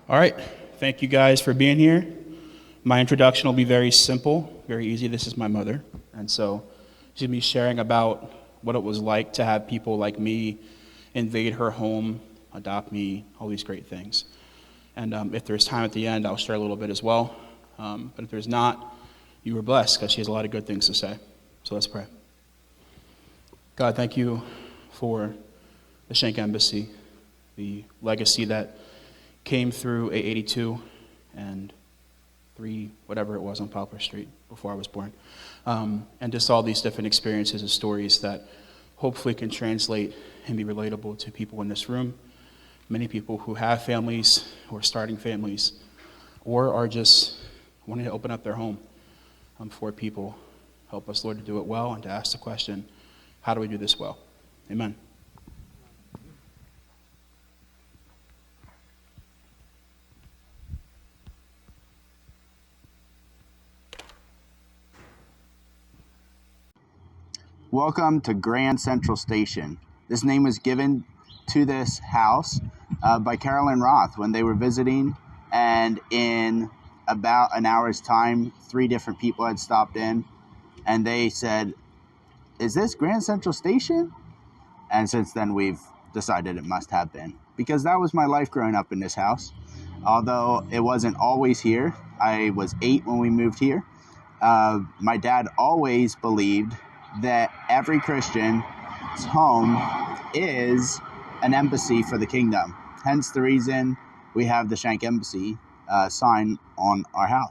All right, thank you guys for being here. My introduction will be very simple, very easy. This is my mother, and so she's going to be sharing about what it was like to have people like me invade her home, adopt me, all these great things. And if there's time at the end, I'll share a little bit as well. But if there's not, you were blessed because she has a lot of good things to say. So let's pray. God, thank you for the Shenk Embassy, the legacy that came through A82 and 3, whatever it was on Poplar Street before I was born. And just all these different experiences and stories that hopefully can translate and be relatable to people in this room, many people who have families, who are starting families, or are just wanting to open up their home for people. Help us, Lord, to do it well and to ask the question, how do we do this well? Amen. Welcome to Grand Central Station. This name was given to this house by Carolyn Roth when they were visiting, and in about an hour's time, 3 different people had stopped in, and they said, "Is this Grand Central Station?" And since then, we've decided it must have been, because that was my life growing up in this house. Although it wasn't always here. I was 8 when we moved here. My dad always believed that every Christian's home is an embassy for the kingdom. Hence the reason we have the Shenk Embassy sign on our house.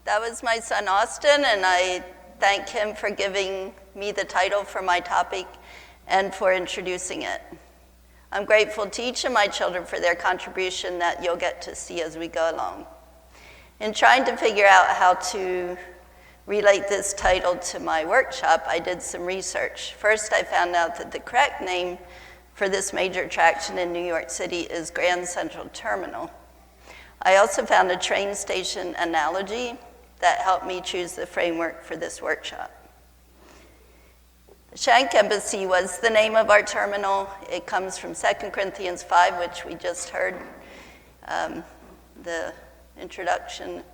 That was my son Austin, and I thank him for giving me the title for my topic and for introducing it. I'm grateful to each of my children for their contribution that you'll get to see as we go along. In trying to figure out how to relate this title to my workshop, I did some research. First, I found out that the correct name for this major attraction in New York City is Grand Central Terminal. I also found a train station analogy that helped me choose the framework for this workshop. Shenk Embassy was the name of our terminal. It comes from 2 Corinthians 5, which we just heard the introduction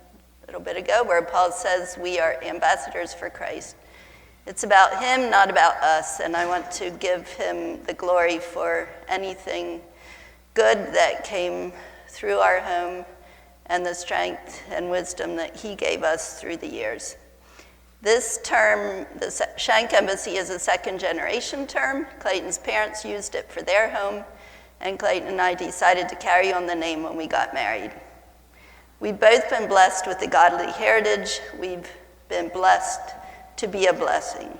a little bit ago, where Paul says we are ambassadors for Christ. It's about him, not about us, and I want to give him the glory for anything good that came through our home and the strength and wisdom that he gave us through the years. This term, the Shenk Embassy, is a second-generation term. Clayton's parents used it for their home, and Clayton and I decided to carry on the name when we got married. We've both been blessed with a godly heritage. We've been blessed to be a blessing.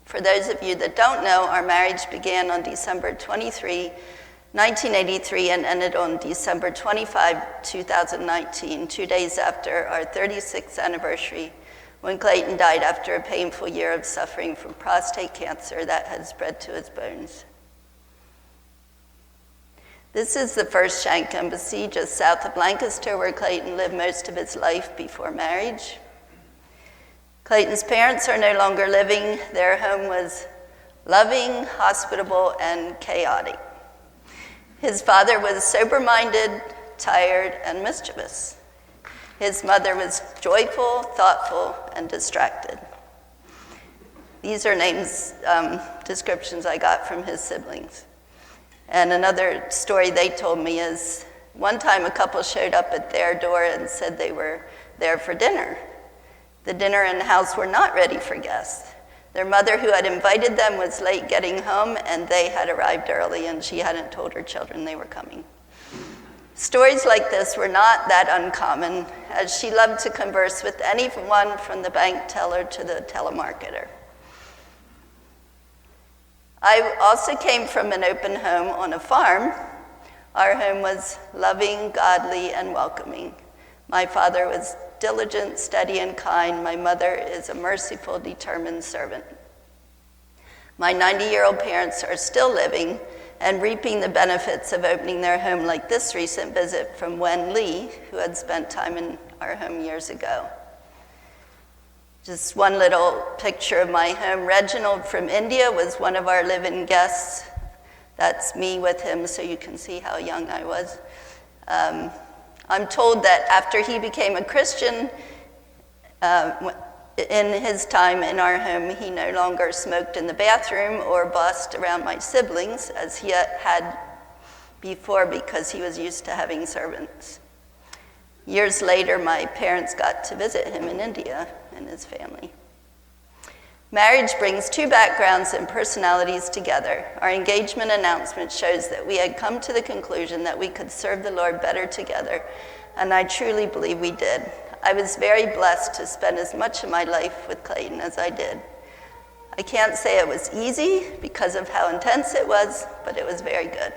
For those of you that don't know, our marriage began on December 23, 1983, and ended on December 25, 2019, 2 days after our 36th anniversary, when Clayton died after a painful year of suffering from prostate cancer that had spread to his bones. This is the first Shenk Embassy just south of Lancaster, where Clayton lived most of his life before marriage. Clayton's parents are no longer living. Their home was loving, hospitable, and chaotic. His father was sober-minded, tired, and mischievous. His mother was joyful, thoughtful, and distracted. These are names, descriptions I got from his siblings. And another story they told me is, one time a couple showed up at their door and said they were there for dinner. The dinner and house were not ready for guests. Their mother, who had invited them, was late getting home, and they had arrived early, and she hadn't told her children they were coming. Stories like this were not that uncommon, as she loved to converse with anyone from the bank teller to the telemarketer. I also came from an open home on a farm. Our home was loving, godly, and welcoming. My father was diligent, steady, and kind. My mother is a merciful, determined servant. My 90-year-old parents are still living and reaping the benefits of opening their home, like this recent visit from Wen Lee, who had spent time in our home years ago. Just one little picture of my home. Reginald from India was one of our live-in guests That's me with him, so you can see how young I was. I'm told that after he became a Christian, in his time in our home, he no longer smoked in the bathroom or bossed around my siblings as he had before because he was used to having servants. Years later, my parents got to visit him in India and his family. Marriage brings two backgrounds and personalities together. Our engagement announcement shows that we had come to the conclusion that we could serve the Lord better together, and I truly believe we did. I was very blessed to spend as much of my life with Clayton as I did. I can't say it was easy because of how intense it was, but it was very good.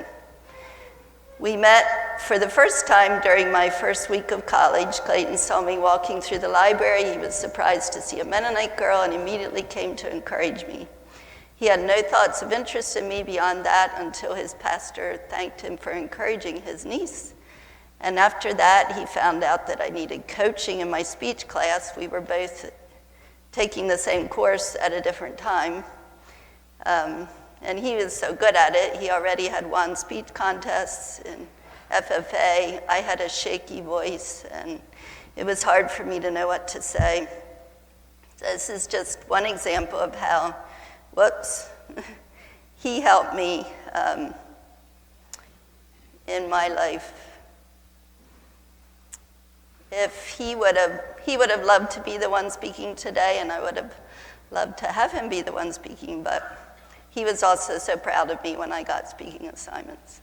We met for the first time during my first week of college. Clayton saw me walking through the library. He was surprised to see a Mennonite girl and immediately came to encourage me. He had no thoughts of interest in me beyond that until his pastor thanked him for encouraging his niece. And after that, he found out that I needed coaching in my speech class. We were both taking the same course at a different time. And he was so good at it, he already had won speech contests in FFA. I had a shaky voice, and it was hard for me to know what to say. This is just one example of how, he helped me in my life. If he would have loved to be the one speaking today, and I would have loved to have him be the one speaking, but he was also so proud of me when I got speaking assignments.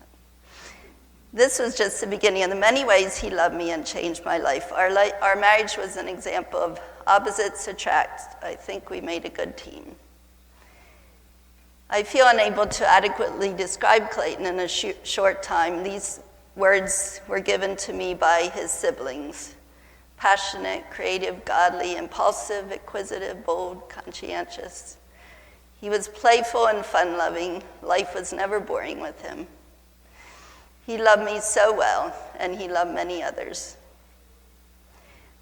This was just the beginning of the many ways he loved me and changed my life. Our marriage was an example of opposites attract. I think we made a good team. I feel unable to adequately describe Clayton in a short time. These words were given to me by his siblings: passionate, creative, godly, impulsive, acquisitive, bold, conscientious. He was playful and fun-loving. Life was never boring with him. He loved me so well, and he loved many others.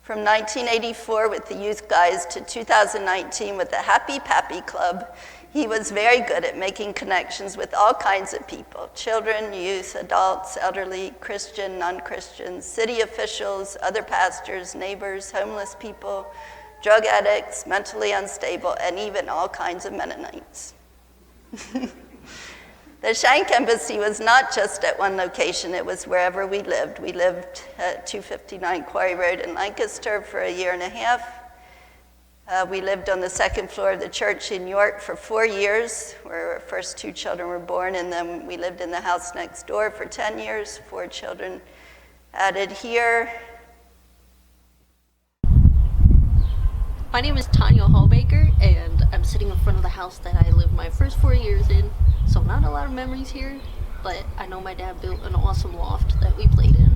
From 1984 with the Youth Guys to 2019 with the Happy Pappy Club, he was very good at making connections with all kinds of people: children, youth, adults, elderly, Christian, non-Christian, city officials, other pastors, neighbors, homeless people, drug addicts, mentally unstable, and even all kinds of Mennonites. The Shenk Embassy was not just at one location, it was wherever we lived. We lived at 259 Quarry Road in Lancaster for a year and a half. We lived on the second floor of the church in York for 4 years, where our first 2 children were born, and then we lived in the house next door for 10 years, 4 children added here. My name is Tanya Hallbaker, and I'm sitting in front of the house that I lived my first 4 years in, so not a lot of memories here, but I know my dad built an awesome loft that we played in.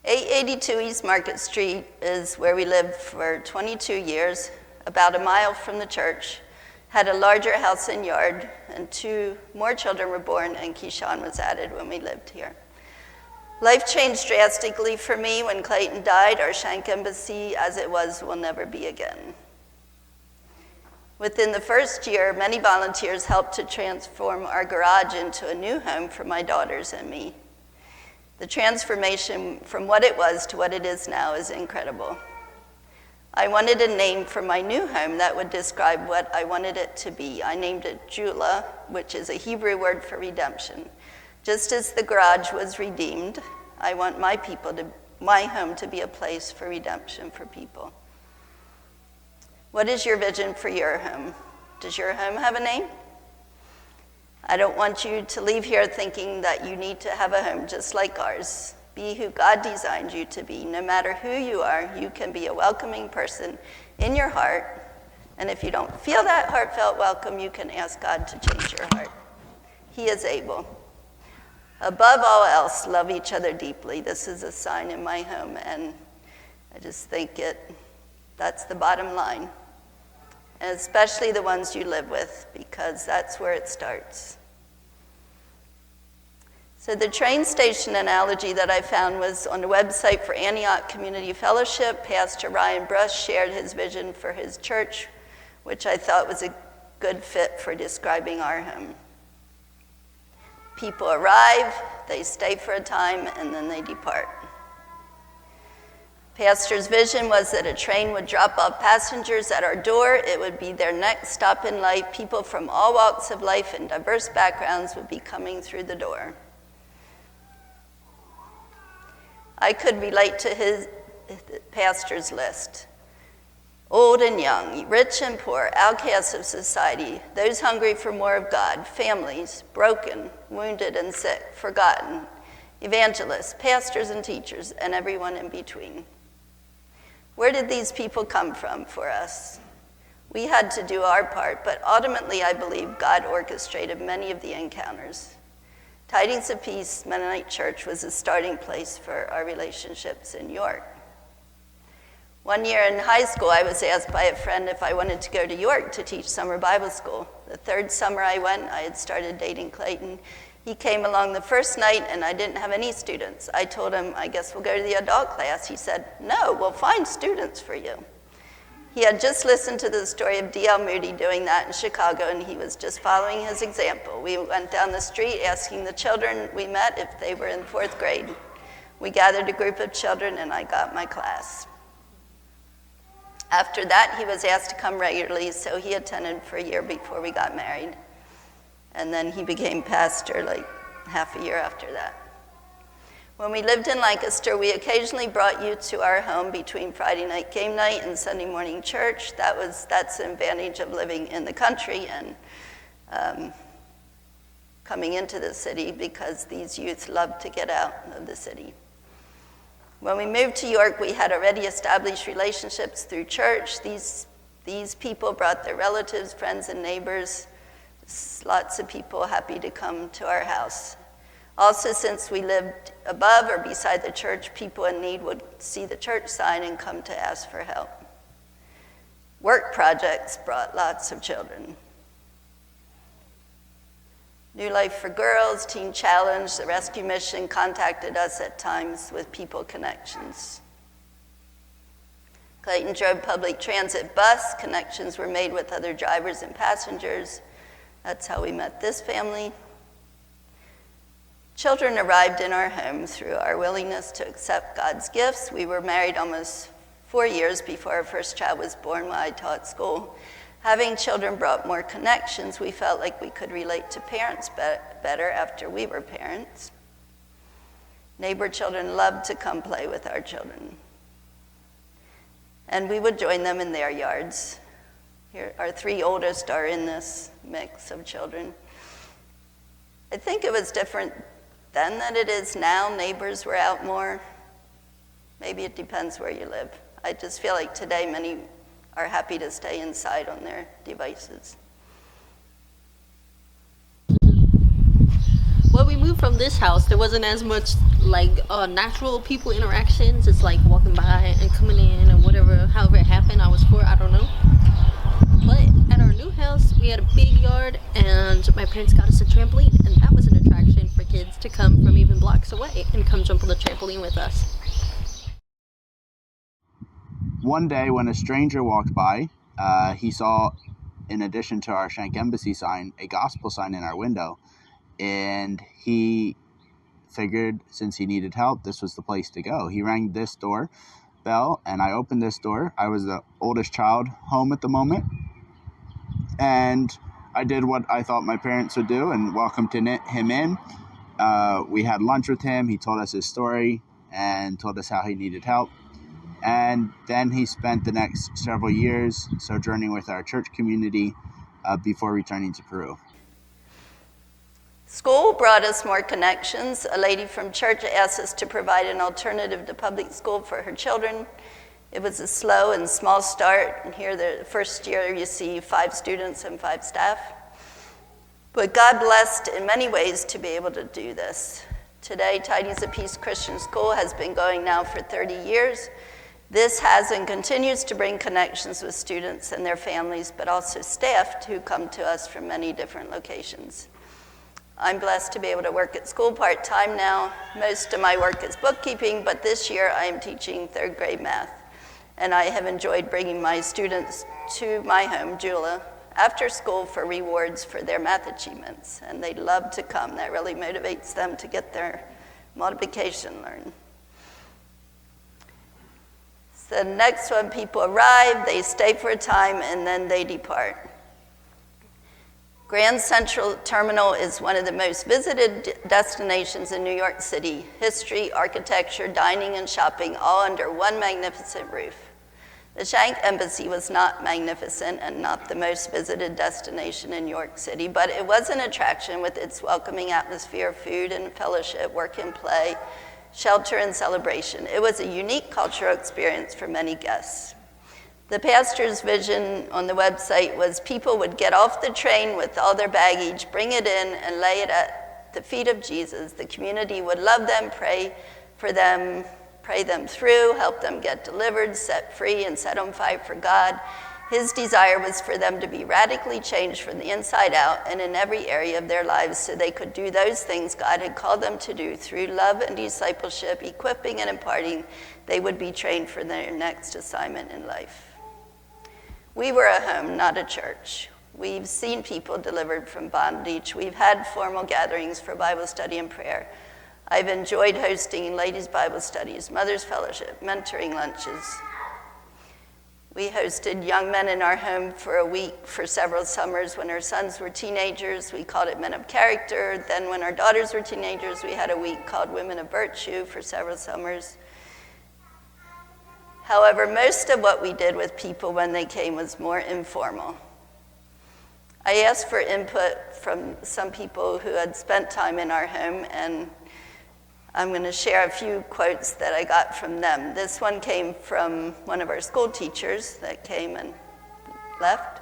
882 East Market Street is where we lived for 22 years, about a mile from the church, had a larger house and yard, and 2 more children were born, and Keyshawn was added when we lived here. Life changed drastically for me when Clayton died. Our Shenk Embassy, as it was, will never be again. Within the first year, many volunteers helped to transform our garage into a new home for my daughters and me. The transformation from what it was to what it is now is incredible. I wanted a name for my new home that would describe what I wanted it to be. I named it Jula, which is a Hebrew word for redemption. Just as the garage was redeemed, I want my home to be a place for redemption for people. What is your vision for your home? Does your home have a name? I don't want you to leave here thinking that you need to have a home just like ours. Be who God designed you to be. No matter who you are, you can be a welcoming person in your heart. And if you don't feel that heartfelt welcome, you can ask God to change your heart. He is able. Above all else, love each other deeply. This is a sign in my home, and I just think that's the bottom line. And especially the ones you live with, because that's where it starts. So the train station analogy that I found was on the website for Antioch Community Fellowship. Pastor Ryan Brush shared his vision for his church, which I thought was good fit for describing our home. People arrive, they stay for a time, and then they depart. Pastor's vision was that a train would drop off passengers at our door. It would be their next stop in life. People from all walks of life and diverse backgrounds would be coming through the door. I could relate to his pastor's list. Old and young, rich and poor, outcasts of society, those hungry for more of God, families, broken, wounded and sick, forgotten, evangelists, pastors and teachers, and everyone in between. Where did these people come from for us? We had to do our part, but ultimately I believe God orchestrated many of the encounters. Tidings of Peace Mennonite Church was a starting place for our relationships in York. One year in high school, I was asked by a friend if I wanted to go to York to teach summer Bible school. The third summer I went, I had started dating Clayton. He came along the first night, and I didn't have any students. I told him, I guess we'll go to the adult class. He said, no, we'll find students for you. He had just listened to the story of D.L. Moody doing that in Chicago, and he was just following his example. We went down the street asking the children we met if they were in fourth grade. We gathered a group of children, and I got my class. After that, he was asked to come regularly, so he attended for a year before we got married. And then he became pastor like half a year after that. When we lived in Lancaster, we occasionally brought you to our home between Friday night game night and Sunday morning church. That's an advantage of living in the country and coming into the city, because these youth love to get out of the city. When we moved to York, we had already established relationships through church. These people brought their relatives, friends, and neighbors. Lots of people happy to come to our house. Also, since we lived above or beside the church, people in need would see the church sign and come to ask for help. Work projects brought lots of children. New Life for Girls, Teen Challenge, the Rescue Mission contacted us at times with people connections. Clayton drove public transit bus. Connections were made with other drivers and passengers. That's how we met this family. Children arrived in our home through our willingness to accept God's gifts. We were married almost 4 years before our first child was born while I taught school. Having children brought more connections. We felt like we could relate to parents better after we were parents. Neighbor children loved to come play with our children. And we would join them in their yards. Here, our 3 oldest are in this mix of children. I think it was different then than it is now. Neighbors were out more. Maybe it depends where you live. I just feel like today many are happy to stay inside on their devices. When we moved from this house, there wasn't as much natural people interactions. It's like walking by and coming in and whatever, however it happened. I was 4, I don't know. But at our new house, we had a big yard, and my parents got us a trampoline, and that was an attraction for kids to come from even blocks away and come jump on the trampoline with us. One day when a stranger walked by, he saw, in addition to our Shenk Embassy sign, a gospel sign in our window. And he figured since he needed help, this was the place to go. He rang this door bell, and I opened this door. I was the oldest child home at the moment. And I did what I thought my parents would do and welcomed him in. We had lunch with him. He told us his story and told us how he needed help. And then he spent the next several years sojourning with our church community before returning to Peru. School brought us more connections. A lady from church asked us to provide an alternative to public school for her children. It was a slow and small start. And here, the first year, you see 5 students and 5 staff. But God blessed in many ways to be able to do this. Today, Tidings of Peace Christian School has been going now for 30 years. This has and continues to bring connections with students and their families, but also staff who come to us from many different locations. I'm blessed to be able to work at school part-time now. Most of my work is bookkeeping, but this year I am teaching 3rd grade math. And I have enjoyed bringing my students to my home, Jula, after school for rewards for their math achievements, and they love to come. That really motivates them to get their multiplication learned. So the next one, people arrive, they stay for a time, and then they depart. Grand Central Terminal is one of the most visited destinations in New York City. History, architecture, dining, and shopping all under one magnificent roof. The Shenk Embassy was not magnificent and not the most visited destination in New York City, but it was an attraction with its welcoming atmosphere of food and fellowship, work and play, shelter and celebration. It was a unique cultural experience for many guests. The pastor's vision on the website was people would get off the train with all their baggage, bring it in, and lay it at the feet of Jesus. The community would love them, pray for them, pray them through, help them get delivered, set free, and set on fire for God. His desire was for them to be radically changed from the inside out and in every area of their lives so they could do those things God had called them to do. Through love and discipleship, equipping and imparting, they would be trained for their next assignment in life. We were a home, not a church. We've seen people delivered from bondage. We've had formal gatherings for Bible study and prayer. I've enjoyed hosting ladies' Bible studies, mothers' fellowship, mentoring lunches. We hosted young men in our home for a week for several summers when our sons were teenagers. We called it Men of Character. Then when our daughters were teenagers, we had a week called Women of Virtue for several summers. However, most of what we did with people when they came was more informal. I asked for input from some people who had spent time in our home, and I'm going to share a few quotes that I got from them. This one came from one of our school teachers that came and left.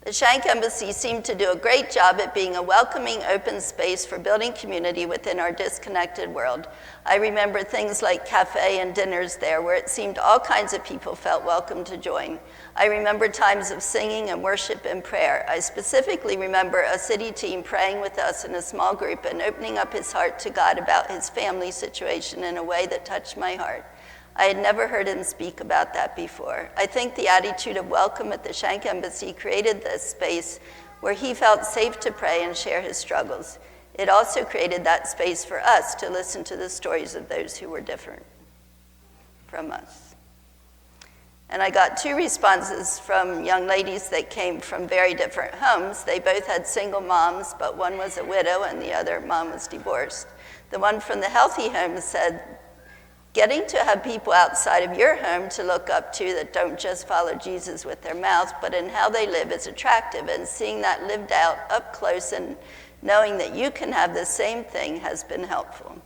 The Shenk Embassy seemed to do a great job at being a welcoming, open space for building community within our disconnected world. I remember things like cafe and dinners there where it seemed all kinds of people felt welcome to join. I remember times of singing and worship and prayer. I specifically remember a city team praying with us in a small group and opening up his heart to God about his family situation in a way that touched my heart. I had never heard him speak about that before. I think the attitude of welcome at the Shenk Embassy created this space where he felt safe to pray and share his struggles. It also created that space for us to listen to the stories of those who were different from us. And I got 2 responses from young ladies that came from very different homes. They both had single moms, but one was a widow and the other mom was divorced. The one from the healthy home said, getting to have people outside of your home to look up to that don't just follow Jesus with their mouth, but in how they live is attractive, and seeing that lived out up close and knowing that you can have the same thing has been helpful.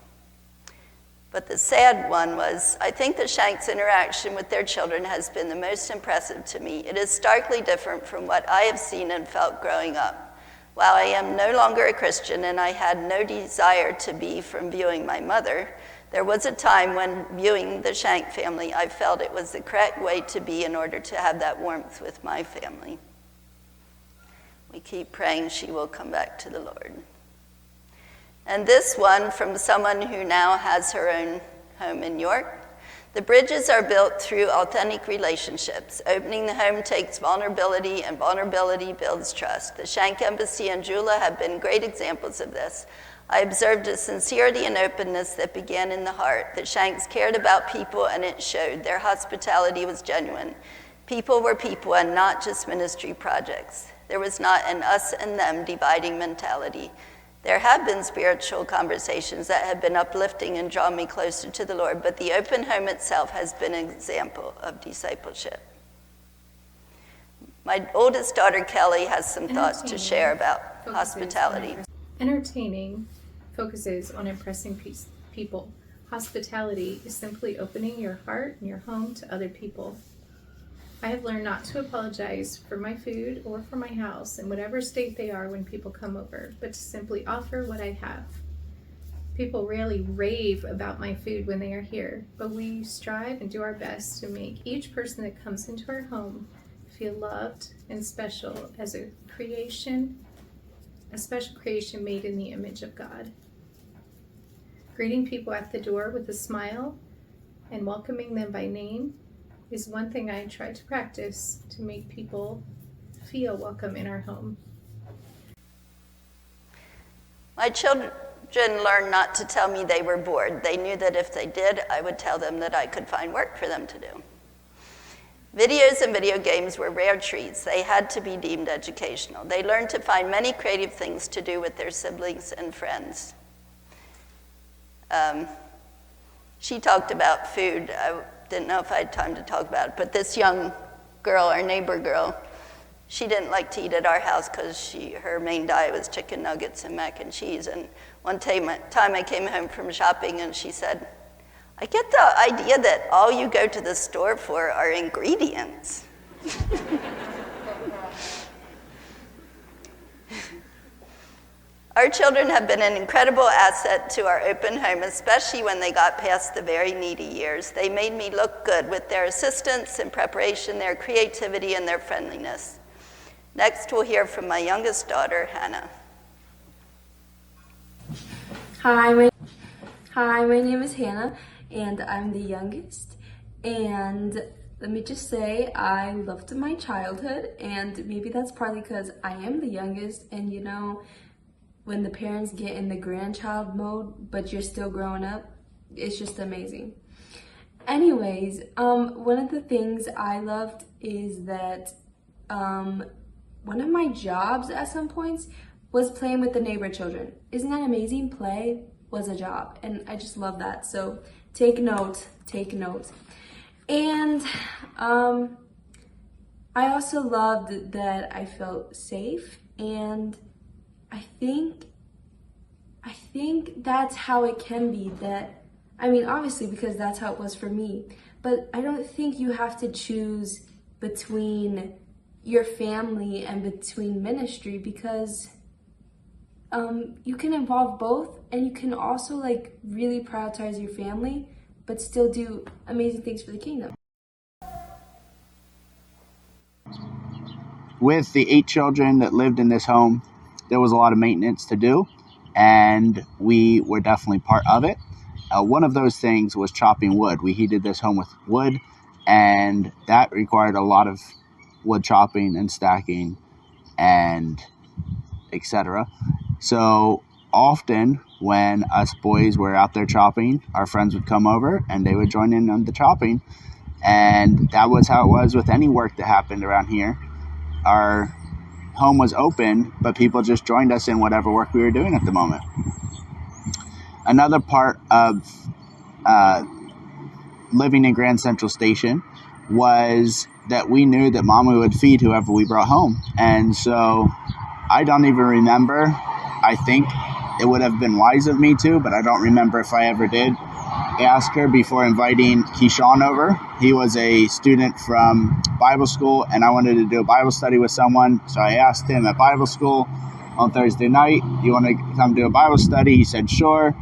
But the sad one was, I think the Shenk's interaction with their children has been the most impressive to me. It is starkly different from what I have seen and felt growing up. While I am no longer a Christian and I had no desire to be from viewing my mother, there was a time when viewing the Shenk family, I felt it was the correct way to be in order to have that warmth with my family. We keep praying she will come back to the Lord. And this one from someone who now has her own home in York. The bridges are built through authentic relationships. Opening the home takes vulnerability, and vulnerability builds trust. The Shenk Embassy and Jula have been great examples of this. I observed a sincerity and openness that began in the heart. The Shenks cared about people, and it showed. Their hospitality was genuine. People were people and not just ministry projects. There was not an us and them dividing mentality. There have been spiritual conversations that have been uplifting and drawn me closer to the Lord, but the open home itself has been an example of discipleship. My oldest daughter, Kelly, has some thoughts to share about hospitality. Entertaining focuses on impressing people. Hospitality is simply opening your heart and your home to other people. I have learned not to apologize for my food or for my house in whatever state they are when people come over, but to simply offer what I have. People rarely rave about my food when they are here, but we strive and do our best to make each person that comes into our home feel loved and special as a special creation made in the image of God. Greeting people at the door with a smile and welcoming them by name is one thing I try to practice to make people feel welcome in our home. My children learned not to tell me they were bored. They knew that if they did, I would tell them that I could find work for them to do. Videos and video games were rare treats. They had to be deemed educational. They learned to find many creative things to do with their siblings and friends. She talked about food. I didn't know if I had time to talk about it, but this young girl, our neighbor girl, she didn't like to eat at our house because her main diet was chicken nuggets and mac and cheese. And one time I came home from shopping and she said, I get the idea that all you go to the store for are ingredients. Our children have been an incredible asset to our open home, especially when they got past the very needy years. They made me look good with their assistance and preparation, their creativity, and their friendliness. Next, we'll hear from my youngest daughter, Hannah. Hi, my name is Hannah, and I'm the youngest. And let me just say, I loved my childhood, and maybe that's partly because I am the youngest, and you know, when the parents get in the grandchild mode, but you're still growing up, it's just amazing. Anyways, one of the things I loved is that one of my jobs at some points was playing with the neighbor children. Isn't that amazing? Play was a job, and I just love that. So take note. And I also loved that I felt safe, and I think that's how it can be. That, I mean, obviously, because that's how it was for me, but I don't think you have to choose between your family and between ministry, because you can involve both, and you can also like really prioritize your family but still do amazing things for the kingdom. With the 8 children that lived in this home, there was a lot of maintenance to do, and we were definitely part of it. One of those things was chopping wood. We heated this home with wood, and that required a lot of wood chopping and stacking and etc. So often when us boys were out there chopping, our friends would come over and they would join in on the chopping, and that was how it was with any work that happened around here. Our home was open, but people just joined us in whatever work we were doing at the moment. Another part of living in Grand Central Station was that we knew that Mama would feed whoever we brought home. And so I don't even remember. I think it would have been wise of me to, but I don't remember if I ever did ask her before inviting Keyshawn over. He was a student from Bible school, and I wanted to do a Bible study with someone. So I asked him at Bible school on Thursday night, do you want to come do a Bible study? He said, sure.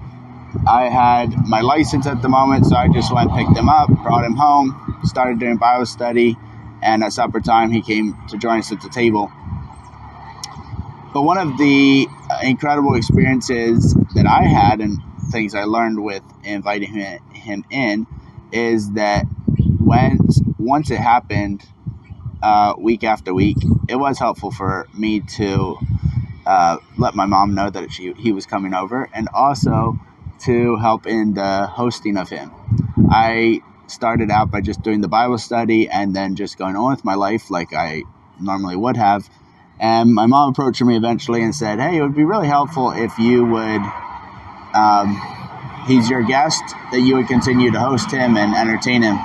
I had my license at the moment, so I just went, picked him up, brought him home, started doing Bible study, and at supper time, he came to join us at the table. But one of the incredible experiences that I had and things I learned with inviting him in is that once it happened week after week, it was helpful for me to let my mom know that he was coming over, and also to help in the hosting of him. I started out by just doing the Bible study and then just going on with my life like I normally would have. And my mom approached me eventually and said, hey, it would be really helpful if you would, he's your guest, that you would continue to host him and entertain him.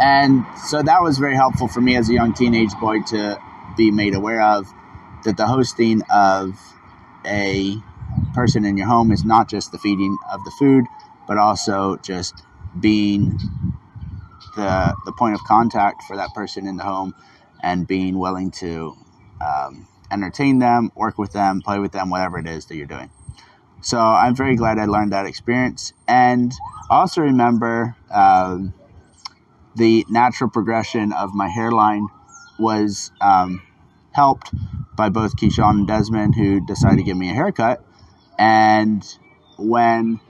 And so that was very helpful for me as a young teenage boy to be made aware of, that the hosting of a person in your home is not just the feeding of the food, but also just being the point of contact for that person in the home, and being willing to entertain them, work with them, play with them, whatever it is that you're doing. So I'm very glad I learned that experience. And I also remember the natural progression of my hairline was helped by both Keyshawn and Desmond, who decided to give me a haircut. And when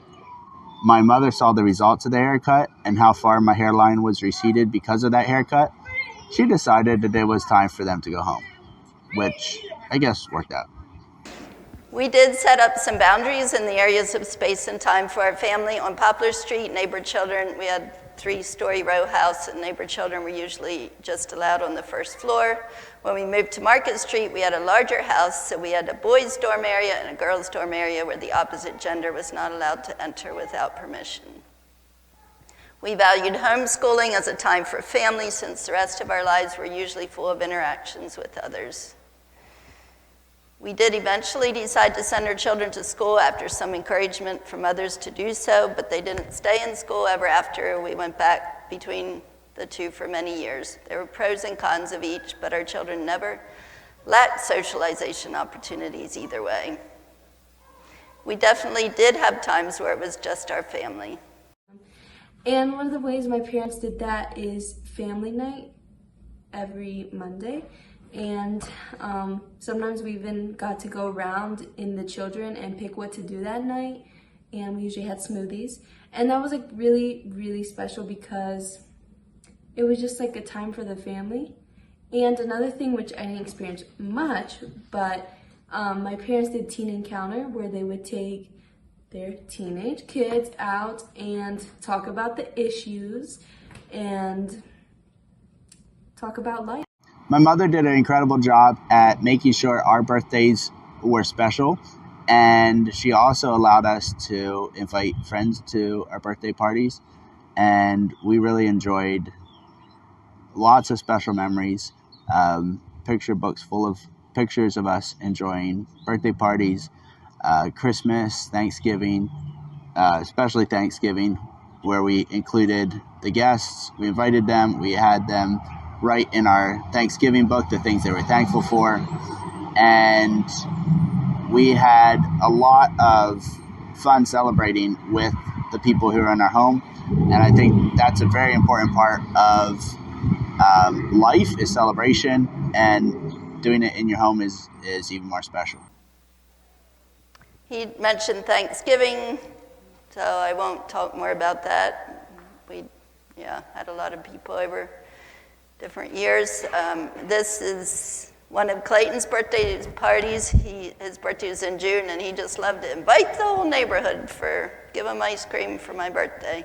my mother saw the results of the haircut and how far my hairline was receded because of that haircut, she decided that it was time for them to go home, which I guess worked out. We did set up some boundaries in the areas of space and time for our family. On Poplar Street, neighbor children, we had 3-story row house, and neighbor children were usually just allowed on the first floor. When we moved to Market Street, we had a larger house, so we had a boys' dorm area and a girls' dorm area where the opposite gender was not allowed to enter without permission. We valued homeschooling as a time for family, since the rest of our lives were usually full of interactions with others. We did eventually decide to send our children to school after some encouragement from others to do so, but they didn't stay in school ever after. We went back between the two for many years. There were pros and cons of each, but our children never lacked socialization opportunities either way. We definitely did have times where it was just our family. And one of the ways my parents did that is family night every Monday. And sometimes we even got to go around in the children and pick what to do that night. And we usually had smoothies. And that was like really, really special because it was just like a time for the family. And another thing which I didn't experience much, but my parents did Teen Encounter, where they would take their teenage kids out and talk about the issues and talk about life. My mother did an incredible job at making sure our birthdays were special, and she also allowed us to invite friends to our birthday parties, and we really enjoyed lots of special memories, picture books full of pictures of us enjoying birthday parties, Christmas, Thanksgiving, especially Thanksgiving, where we included the guests, we invited them, we had them write in our Thanksgiving book the things they were thankful for, and we had a lot of fun celebrating with the people who are in our home. And I think that's a very important part of life, is celebration, and doing it in your home is even more special. He mentioned Thanksgiving, so I won't talk more about that. We had a lot of people over different years. This is one of Clayton's birthday parties. His birthday was in June, and he just loved to invite the whole neighborhood give him ice cream for my birthday.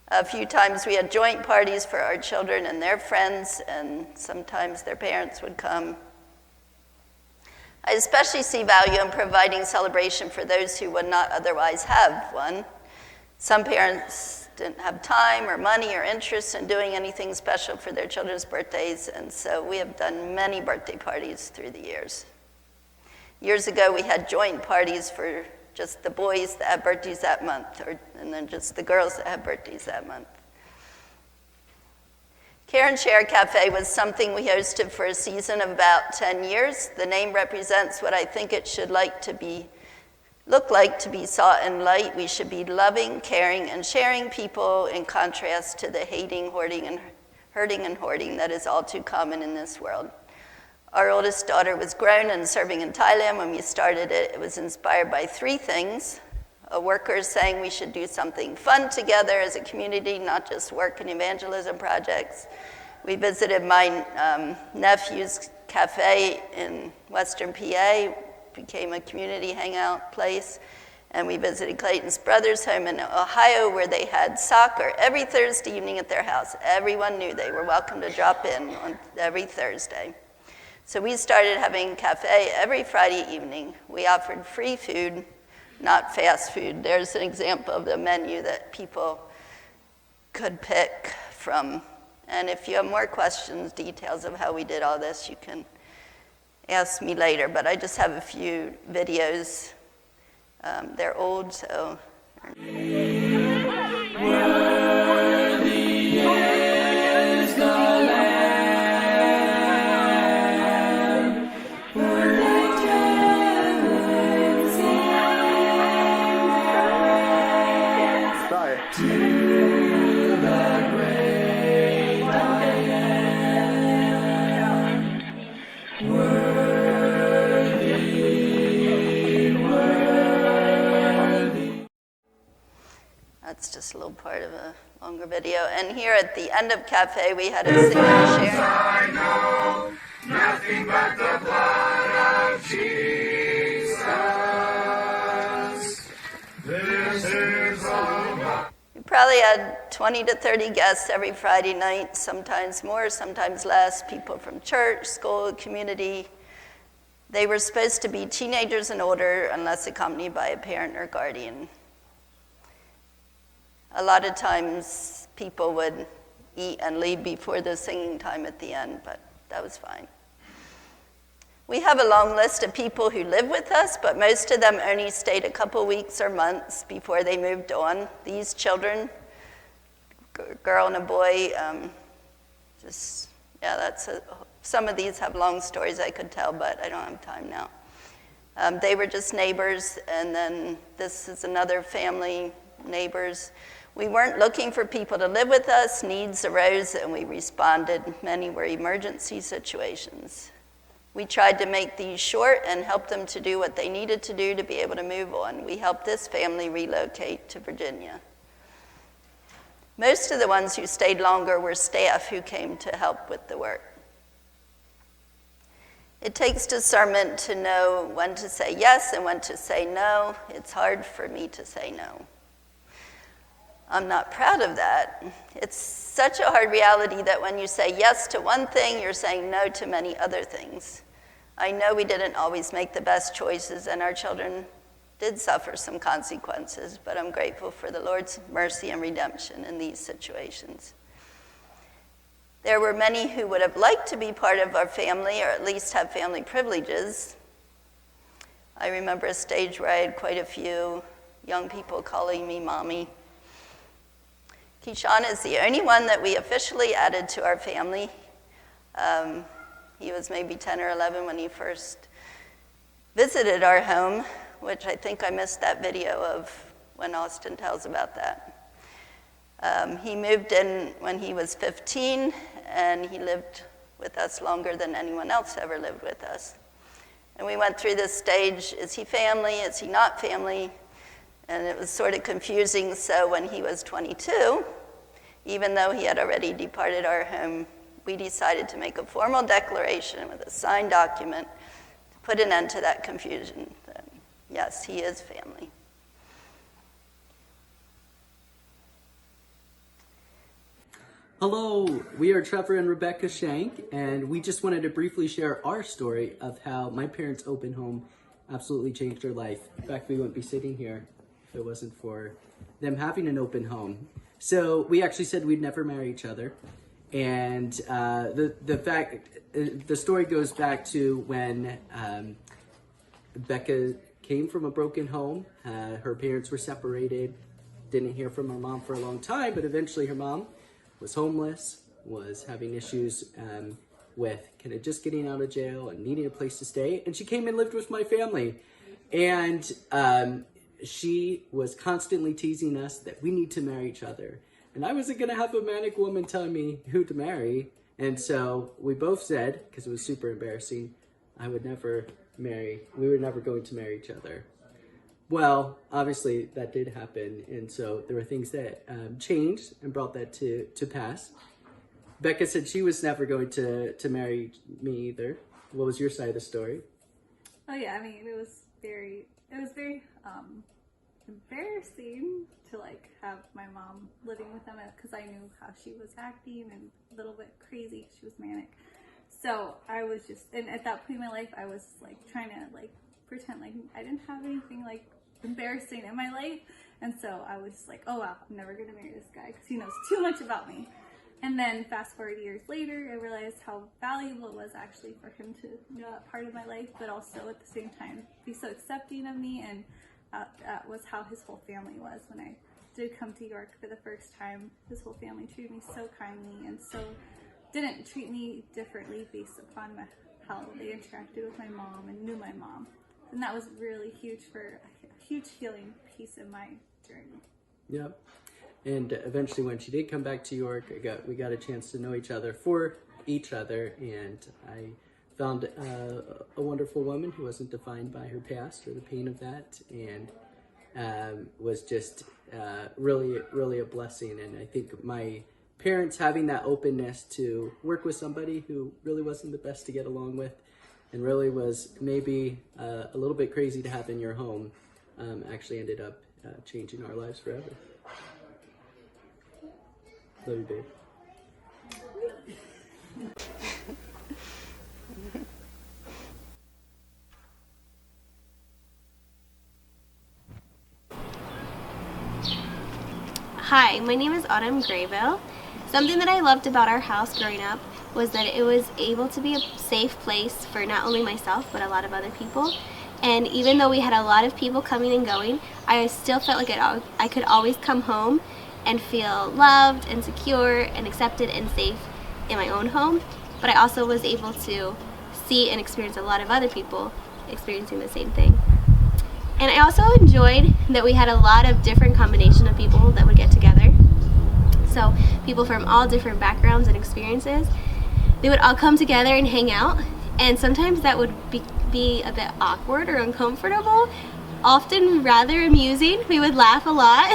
A few times we had joint parties for our children and their friends, and sometimes their parents would come. I especially see value in providing celebration for those who would not otherwise have one. Some parents didn't have time or money or interest in doing anything special for their children's birthdays, and so we have done many birthday parties through the years. Years ago, we had joint parties for just the boys that had birthdays that month, and then just the girls that had birthdays that month. Care and Share Cafe was something we hosted for a season of about 10 years. The name represents what I think it should look like to be salt and light. We should be loving, caring, and sharing people, in contrast to the hating, hurting, and hoarding that is all too common in this world. Our oldest daughter was grown and serving in Thailand when we started it. It was inspired by 3 things: a worker saying we should do something fun together as a community, not just work and evangelism projects. We visited my nephew's cafe in Western PA, became a community hangout place, and we visited Clayton's brother's home in Ohio, where they had soccer every Thursday evening at their house. Everyone knew they were welcome to drop in on every Thursday. So we started having cafe every Friday evening. We offered free food, not fast food. There's an example of the menu that people could pick from. And if you have more questions, details of how we did all this, you can ask me later, but I just have a few videos. They're old, so. Worthy is the Lamb, Sorry. To the great I am. That's just a little part of a longer video. And here at the end of Cafe, we had a singer share. I know nothing but the blood of Jesus. This is all. We probably had 20 to 30 guests every Friday night, sometimes more, sometimes less, people from church, school, community. They were supposed to be teenagers and older unless accompanied by a parent or guardian. A lot of times people would eat and leave before the singing time at the end, but that was fine. We have a long list of people who live with us, but most of them only stayed a couple weeks or months before they moved on. These children, a girl and a boy, some of these have long stories I could tell, but I don't have time now. They were just neighbors, and then this is another family, neighbors. We weren't looking for people to live with us. Needs arose, and we responded. Many were emergency situations. We tried to make these short and help them to do what they needed to do to be able to move on. We helped this family relocate to Virginia. Most of the ones who stayed longer were staff who came to help with the work. It takes discernment to know when to say yes and when to say no. It's hard for me to say no. I'm not proud of that. It's such a hard reality that when you say yes to one thing, you're saying no to many other things. I know we didn't always make the best choices, and our children did suffer some consequences, but I'm grateful for the Lord's mercy and redemption in these situations. There were many who would have liked to be part of our family, or at least have family privileges. I remember a stage where I had quite a few young people calling me mommy. Keyshawn is the only one that we officially added to our family. He was maybe 10 or 11 when he first visited our home, which I think I missed that video of when Austin tells about that. He moved in when he was 15, and he lived with us longer than anyone else ever lived with us. And we went through this stage, is he family, is he not family? And it was sort of confusing, so when he was 22, even though he had already departed our home, we decided to make a formal declaration with a signed document to put an end to that confusion. That, yes, he is family. Hello, we are Trevor and Rebecca Shenk, and we just wanted to briefly share our story of how my parents' open home absolutely changed our life. In fact, we wouldn't be sitting here if it wasn't for them having an open home. So we actually said we'd never marry each other. And the story goes back to when Becca came from a broken home. Her parents were separated, didn't hear from her mom for a long time, but eventually her mom was homeless, was having issues with kind of just getting out of jail and needing a place to stay. And she came and lived with my family. And she was constantly teasing us that we need to marry each other. And I wasn't going to have a manic woman telling me who to marry. And so we both said, because it was super embarrassing, we were never going to marry each other. Well, obviously that did happen. And so there were things that changed and brought that to pass. Becca said she was never going to marry me either. What was your side of the story? Oh yeah, I mean, it was very embarrassing to have my mom living with them because I knew how she was acting and a little bit crazy. She was manic. So I was and at that point in my life, I was trying to pretend I didn't have anything embarrassing in my life. And so I was just oh wow, I'm never gonna marry this guy because he knows too much about me. And then fast forward years later, I realized how valuable it was actually for him to know that part of my life, but also at the same time be so accepting of me. And that was how his whole family was. When I did come to York for the first time, his whole family treated me so kindly and so didn't treat me differently based upon how they interacted with my mom and knew my mom. And that was really huge for a huge healing piece in my journey. Yep. And eventually when she did come back to York, we got a chance to know each other for each other, and I found a wonderful woman who wasn't defined by her past or the pain of that. And was just really, really a blessing. And I think my parents having that openness to work with somebody who really wasn't the best to get along with and really was maybe a little bit crazy to have in your home actually ended up changing our lives forever. Love you, babe. Hi, my name is Autumn Grayville. Something that I loved about our house growing up was that it was able to be a safe place for not only myself but a lot of other people. And even though we had a lot of people coming and going, I still felt like I could always come home and feel loved and secure and accepted and safe in my own home. But I also was able to see and experience a lot of other people experiencing the same thing. And I also enjoyed that we had a lot of different combination of people that would get together. So people from all different backgrounds and experiences, they would all come together and hang out. And sometimes that would be a bit awkward or uncomfortable, often rather amusing. We would laugh a lot.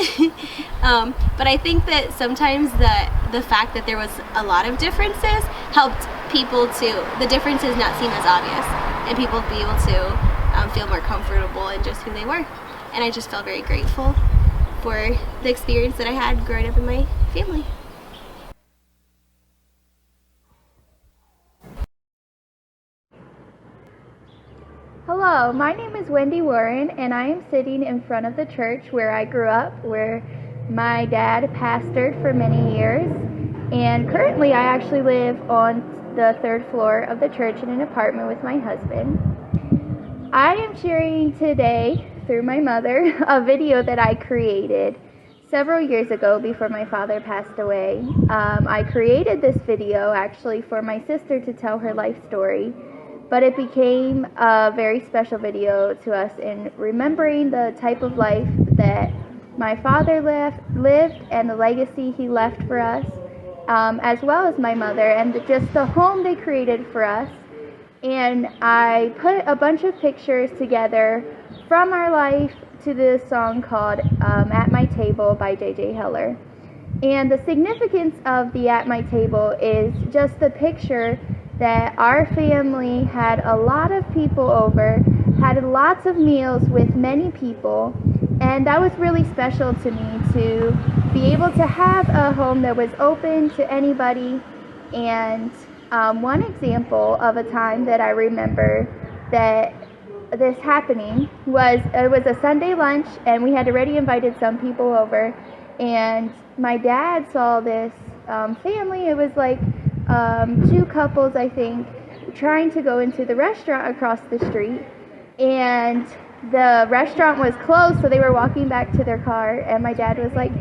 But I think that sometimes the fact that there was a lot of differences helped people the differences not seem as obvious, and people be able to feel more comfortable in just who they were. And I just felt very grateful for the experience that I had growing up in my family. Hello, my name is Wendy Warren, and I am sitting in front of the church where I grew up, where my dad pastored for many years. And currently I actually live on the 3rd floor of the church in an apartment with my husband. I am sharing today, through my mother, a video that I created several years ago before my father passed away. I created this video actually for my sister to tell her life story, but it became a very special video to us in remembering the type of life that my father lived and the legacy he left for us, as well as my mother, and just the home they created for us. And I put a bunch of pictures together from our life to this song called At My Table by J.J. Heller. And the significance of the At My Table is just the picture that our family had a lot of people over, had lots of meals with many people, and that was really special to me to be able to have a home that was open to anybody. And one example of a time that I remember that this happening was, it was a Sunday lunch, and we had already invited some people over, and my dad saw this family. It was like 2 couples, I think, trying to go into the restaurant across the street, and the restaurant was closed, so they were walking back to their car, and my dad was like,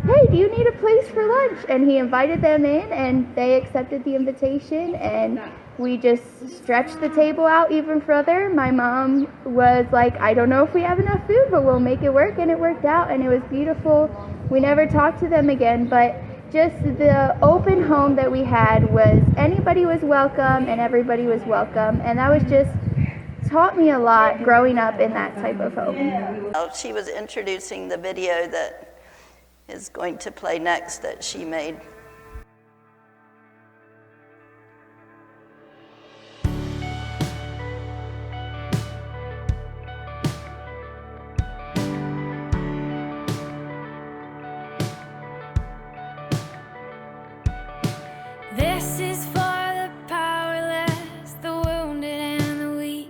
"Hey, do you need a place for lunch?" And he invited them in, and they accepted the invitation, and we just stretched the table out even further. My mom was like, "I don't know if we have enough food, but we'll make it work," and it worked out, and it was beautiful. We never talked to them again, but just the open home that we had was anybody was welcome and everybody was welcome, and that was just taught me a lot growing up in that type of home. She was introducing the video that is going to play next that she made. This is for the powerless, the wounded and the weak.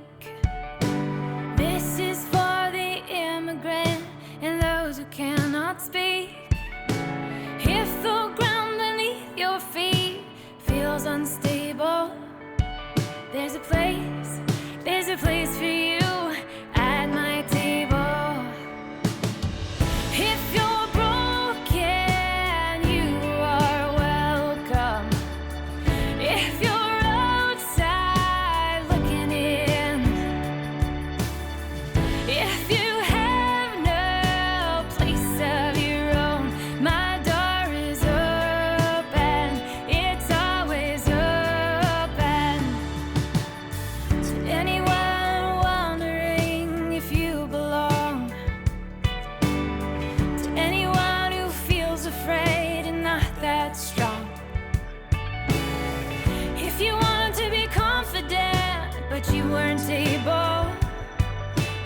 This is for the immigrant and those who cannot speak. If the ground beneath your feet feels unstable, there's a place for you at my table. If you're broken, you are welcome. If you're outside looking in, if you have no place of your own, my door is open, it's always open. To anyone that you weren't able.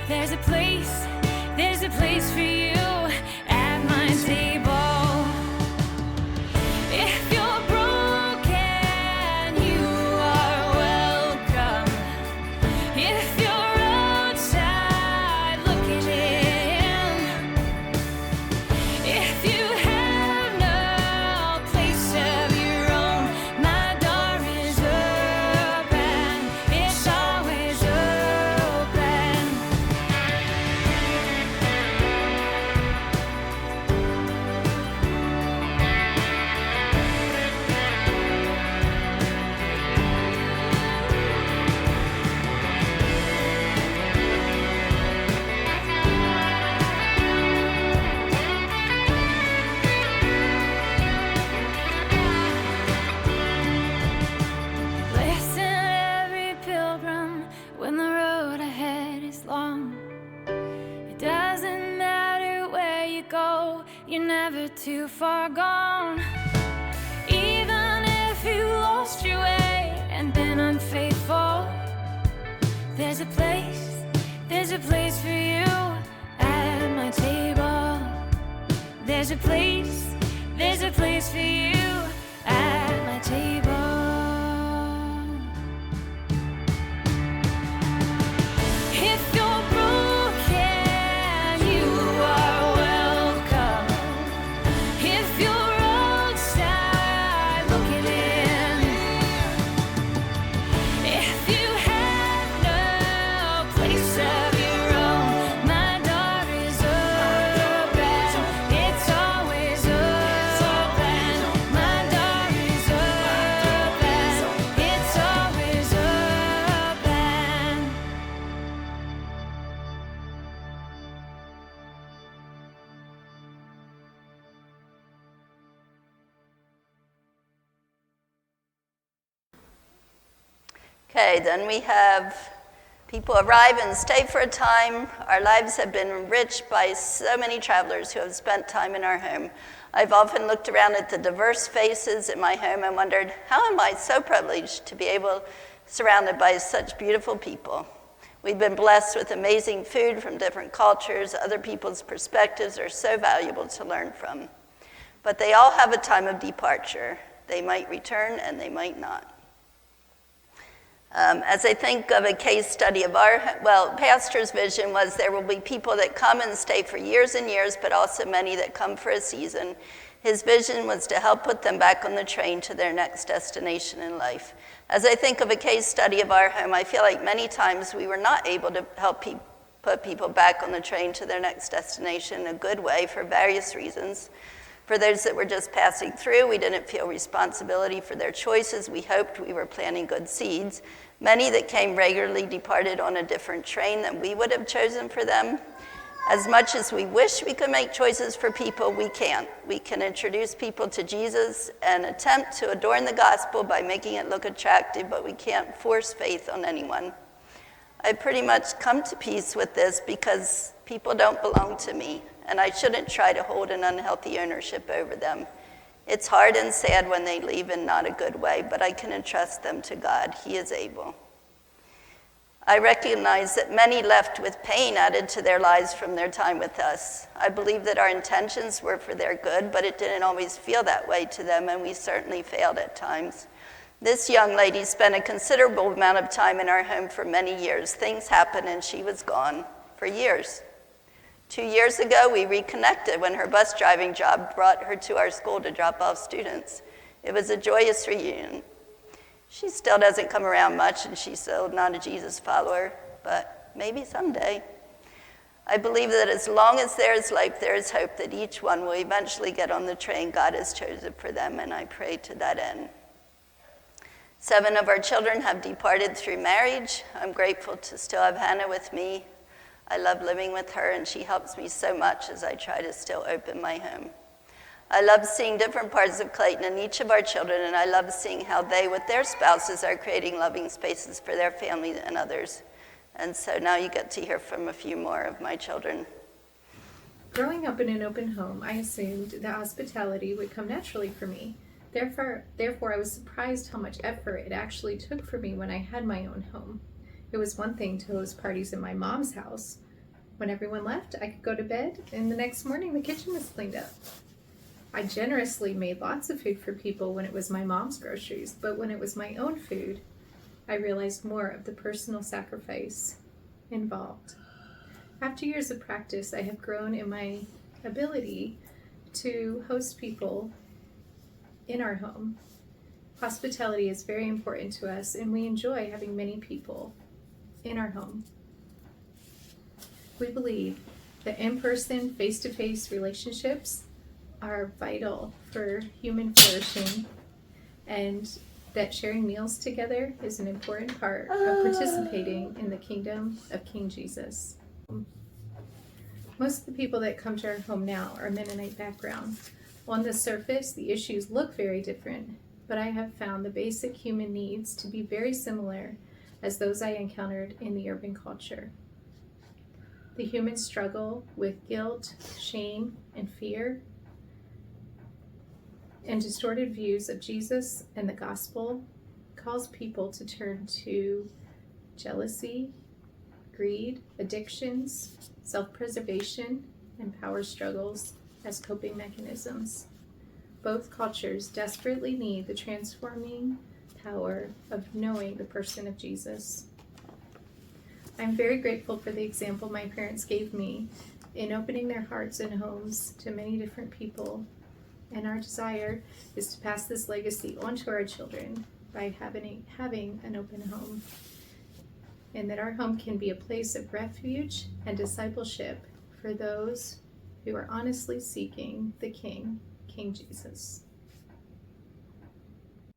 There's a place for you at my table. If you're broken, you are welcome. If you're outside looking in, if you have no place of your own, my door is open. It's always open. Listen, every pilgrim, when the road ahead is long. It doesn't matter where you go, you're never too far gone. Even if you lost your way and been unfaithful, there's a place for you at my table. There's a place for you at my table. If you're broken, you are welcome. If you're outside looking in, if you have no place of your own, my door is open. It's always open. My door is open. It's always open. Okay, then we have people arrive and stay for a time. Our lives have been enriched by so many travelers who have spent time in our home. I've often looked around at the diverse faces in my home and wondered, how am I so privileged to be surrounded by such beautiful people? We've been blessed with amazing food from different cultures. Other people's perspectives are so valuable to learn from. But they all have a time of departure. They might return and they might not. As I think of a case study of Pastor's vision was there will be people that come and stay for years and years, but also many that come for a season. His vision was to help put them back on the train to their next destination in life. As I think of a case study of our home, I feel like many times we were not able to help put people back on the train to their next destination in a good way for various reasons. For those that were just passing through, we didn't feel responsibility for their choices. We hoped we were planting good seeds. Many that came regularly departed on a different train than we would have chosen for them. As much as we wish we could make choices for people, we can't. We can introduce people to Jesus and attempt to adorn the gospel by making it look attractive, but we can't force faith on anyone. I've pretty much come to peace with this because people don't belong to me, and I shouldn't try to hold an unhealthy ownership over them. It's hard and sad when they leave in not a good way, but I can entrust them to God. He is able. I recognize that many left with pain added to their lives from their time with us. I believe that our intentions were for their good, but it didn't always feel that way to them, and we certainly failed at times. This young lady spent a considerable amount of time in our home for many years. Things happened, and she was gone for years. 2 years ago, we reconnected when her bus driving job brought her to our school to drop off students. It was a joyous reunion. She still doesn't come around much, and she's still not a Jesus follower, but maybe someday. I believe that as long as there is life, there is hope that each one will eventually get on the train God has chosen for them, and I pray to that end. 7 of our children have departed through marriage. I'm grateful to still have Hannah with me. I love living with her, and she helps me so much as I try to still open my home. I love seeing different parts of Clayton in each of our children, and I love seeing how they, with their spouses, are creating loving spaces for their family and others. And so now you get to hear from a few more of my children. Growing up in an open home, I assumed that hospitality would come naturally for me. Therefore, I was surprised how much effort it actually took for me when I had my own home. It was one thing to host parties in my mom's house. When everyone left, I could go to bed, and the next morning the kitchen was cleaned up. I generously made lots of food for people when it was my mom's groceries, but when it was my own food, I realized more of the personal sacrifice involved. After years of practice, I have grown in my ability to host people in our home. Hospitality is very important to us, and we enjoy having many people in our home. We believe that in-person, face-to-face relationships are vital for human flourishing, and that sharing meals together is an important part of participating in the kingdom of King Jesus. Most of the people that come to our home now are Mennonite background. On the surface, the issues look very different, but I have found the basic human needs to be very similar as those I encountered in the urban culture. The human struggle with guilt, shame, and fear, and distorted views of Jesus and the gospel cause people to turn to jealousy, greed, addictions, self-preservation, and power struggles as coping mechanisms. Both cultures desperately need the transforming power of knowing the person of Jesus. I'm very grateful for the example my parents gave me in opening their hearts and homes to many different people, and our desire is to pass this legacy on to our children by having an open home, and that our home can be a place of refuge and discipleship for those who are honestly seeking the King Jesus.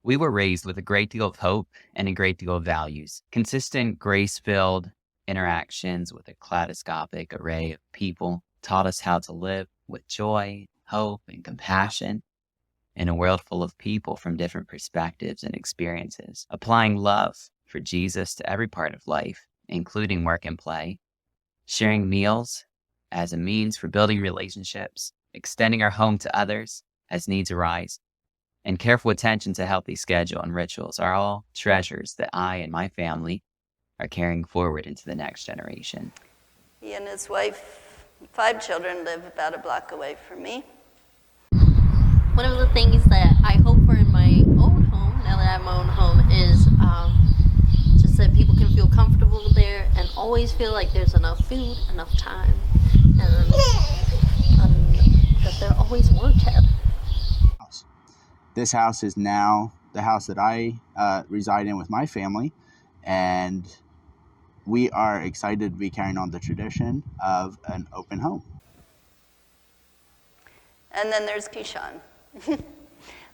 We were raised with a great deal of hope and a great deal of values. Consistent, grace-filled interactions with a kaleidoscopic array of people taught us how to live with joy, hope, and compassion in a world full of people from different perspectives and experiences, applying love for Jesus to every part of life, including work and play, sharing meals as a means for building relationships, extending our home to others as needs arise, and careful attention to healthy schedule and rituals are all treasures that I and my family are carrying forward into the next generation. He and his wife, 5 children, live about a block away from me. One of the things that I hope for in my own home, now that I have my own home, is just that people can feel comfortable there and always feel like there's enough food, enough time, and that they're always wanted. This house is now the house that I reside in with my family, and we are excited to be carrying on the tradition of an open home. And then there's Keyshawn.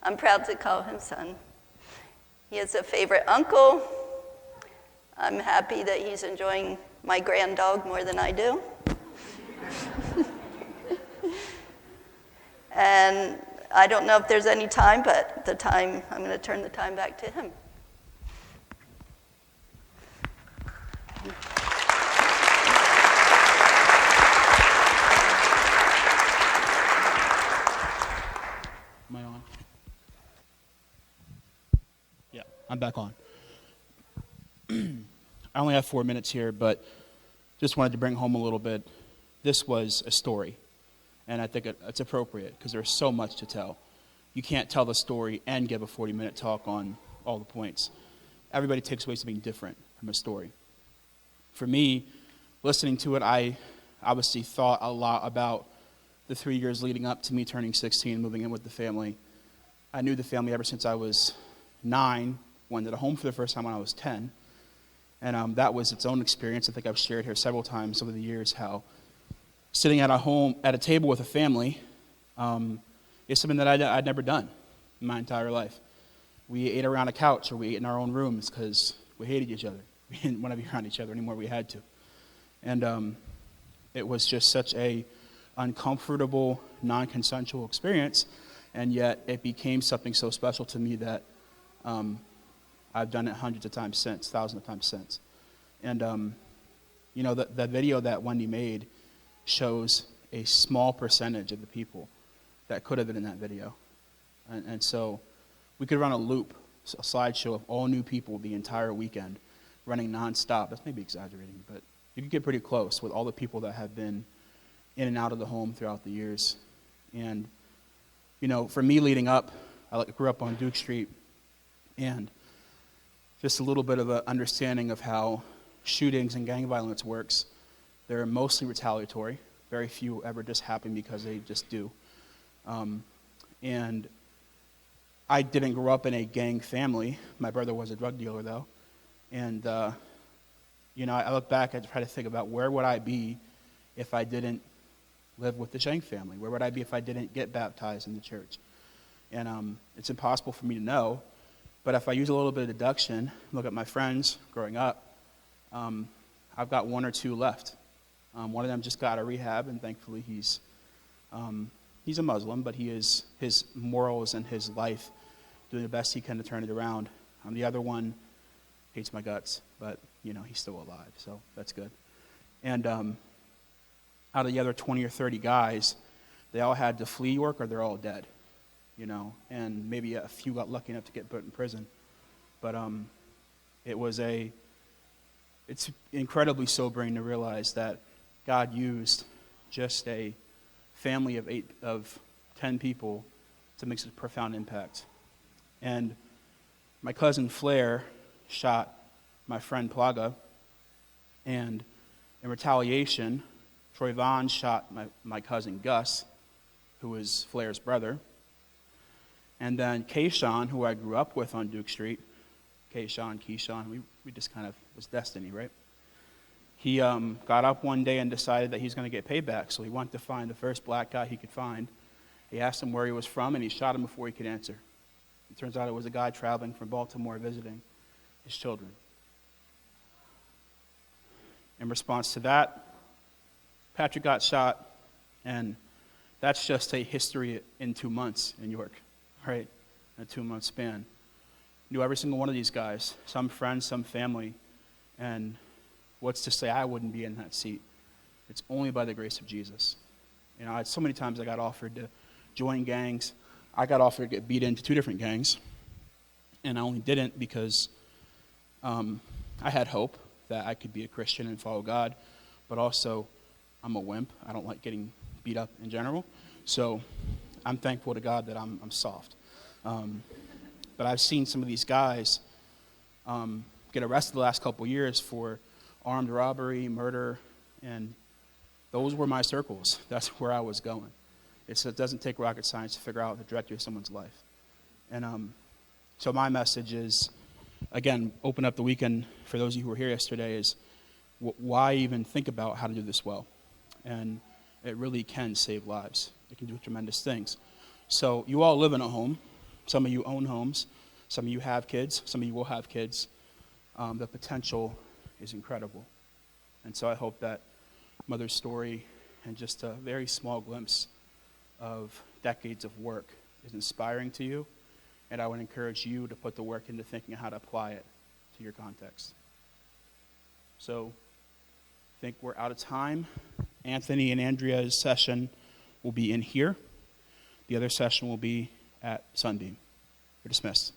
I'm proud to call him son. He is a favorite uncle. I'm happy that he's enjoying my grand dog more than I do. And I don't know if there's any time, but I'm going to turn the time back to him. Am I on? Yeah, I'm back on. I only have 4 minutes here, but just wanted to bring home a little bit. This was a story, and I think it's appropriate because there's so much to tell. You can't tell the story and give a 40-minute talk on all the points. Everybody takes away something different from a story. For me, listening to it, I obviously thought a lot about the 3 years leading up to me turning 16, moving in with the family. I knew the family ever since I was 9, went to the home for the first time when I was 10. And that was its own experience. I think I've shared here several times over the years how sitting at a table with a family is something that I'd never done in my entire life. We ate around a couch or we ate in our own rooms because we hated each other. We didn't want to be around each other anymore. We had to. And it was just such a uncomfortable, non-consensual experience, and yet it became something so special to me that I've done it hundreds of times since, thousands of times since. And, the video that Wendy made shows a small percentage of the people that could have been in that video. And so we could run a loop, a slideshow of all new people the entire weekend, running nonstop. That's maybe exaggerating, but you can get pretty close with all the people that have been in and out of the home throughout the years. And, for me leading up, I grew up on Duke Street, and just a little bit of an understanding of how shootings and gang violence works. They're mostly retaliatory. Very few ever just happen because they just do. And I didn't grow up in a gang family. My brother was a drug dealer, though. And, I look back, I try to think about where would I be if I didn't live with the Shenk family? Where would I be if I didn't get baptized in the church? And it's impossible for me to know. But if I use a little bit of deduction, look at my friends growing up, I've got one or two left. One of them just got out of rehab, and thankfully he's a Muslim, but his morals and his life doing the best he can to turn it around. The other one hates my guts, but he's still alive, so that's good. And out of the other 20 or 30 guys, they all had to flee York or they're all dead, and maybe a few got lucky enough to get put in prison. But it's incredibly sobering to realize that God used just a family of 10 people to make such a profound impact. And my cousin Flair shot my friend Plaga, and in retaliation, Troy Vaughn shot my cousin Gus, who was Flair's brother. And then Kayshawn, who I grew up with on Duke Street, Keyshawn, we just kind of, it was destiny, right? He got up one day and decided that he's going to get payback, so he went to find the first black guy he could find. He asked him where he was from, and he shot him before he could answer. It turns out it was a guy traveling from Baltimore visiting his children. In response to that, Patrick got shot, and that's just a history in 2 months in York, right? In a 2-month span. Knew every single one of these guys, some friends, some family, and what's to say I wouldn't be in that seat? It's only by the grace of Jesus. So many times I got offered to join gangs. I got offered to get beat into 2 different gangs, and I only didn't because I had hope that I could be a Christian and follow God, but also I'm a wimp. I don't like getting beat up in general, so I'm thankful to God that I'm soft. But I've seen some of these guys get arrested the last couple years for armed robbery, murder, and those were my circles. That's where I was going. It doesn't take rocket science to figure out the trajectory of someone's life. And so my message is, again, open up the weekend for those of you who were here yesterday, is why even think about how to do this well? And it really can save lives. It can do tremendous things. So you all live in a home. Some of you own homes. Some of you have kids. Some of you will have kids. The potential is incredible. And so I hope that Mother's story and just a very small glimpse of decades of work is inspiring to you. And I would encourage you to put the work into thinking how to apply it to your context. So I think we're out of time. Anthony and Andrea's session will be in here. The other session will be at Sunbeam. You're dismissed.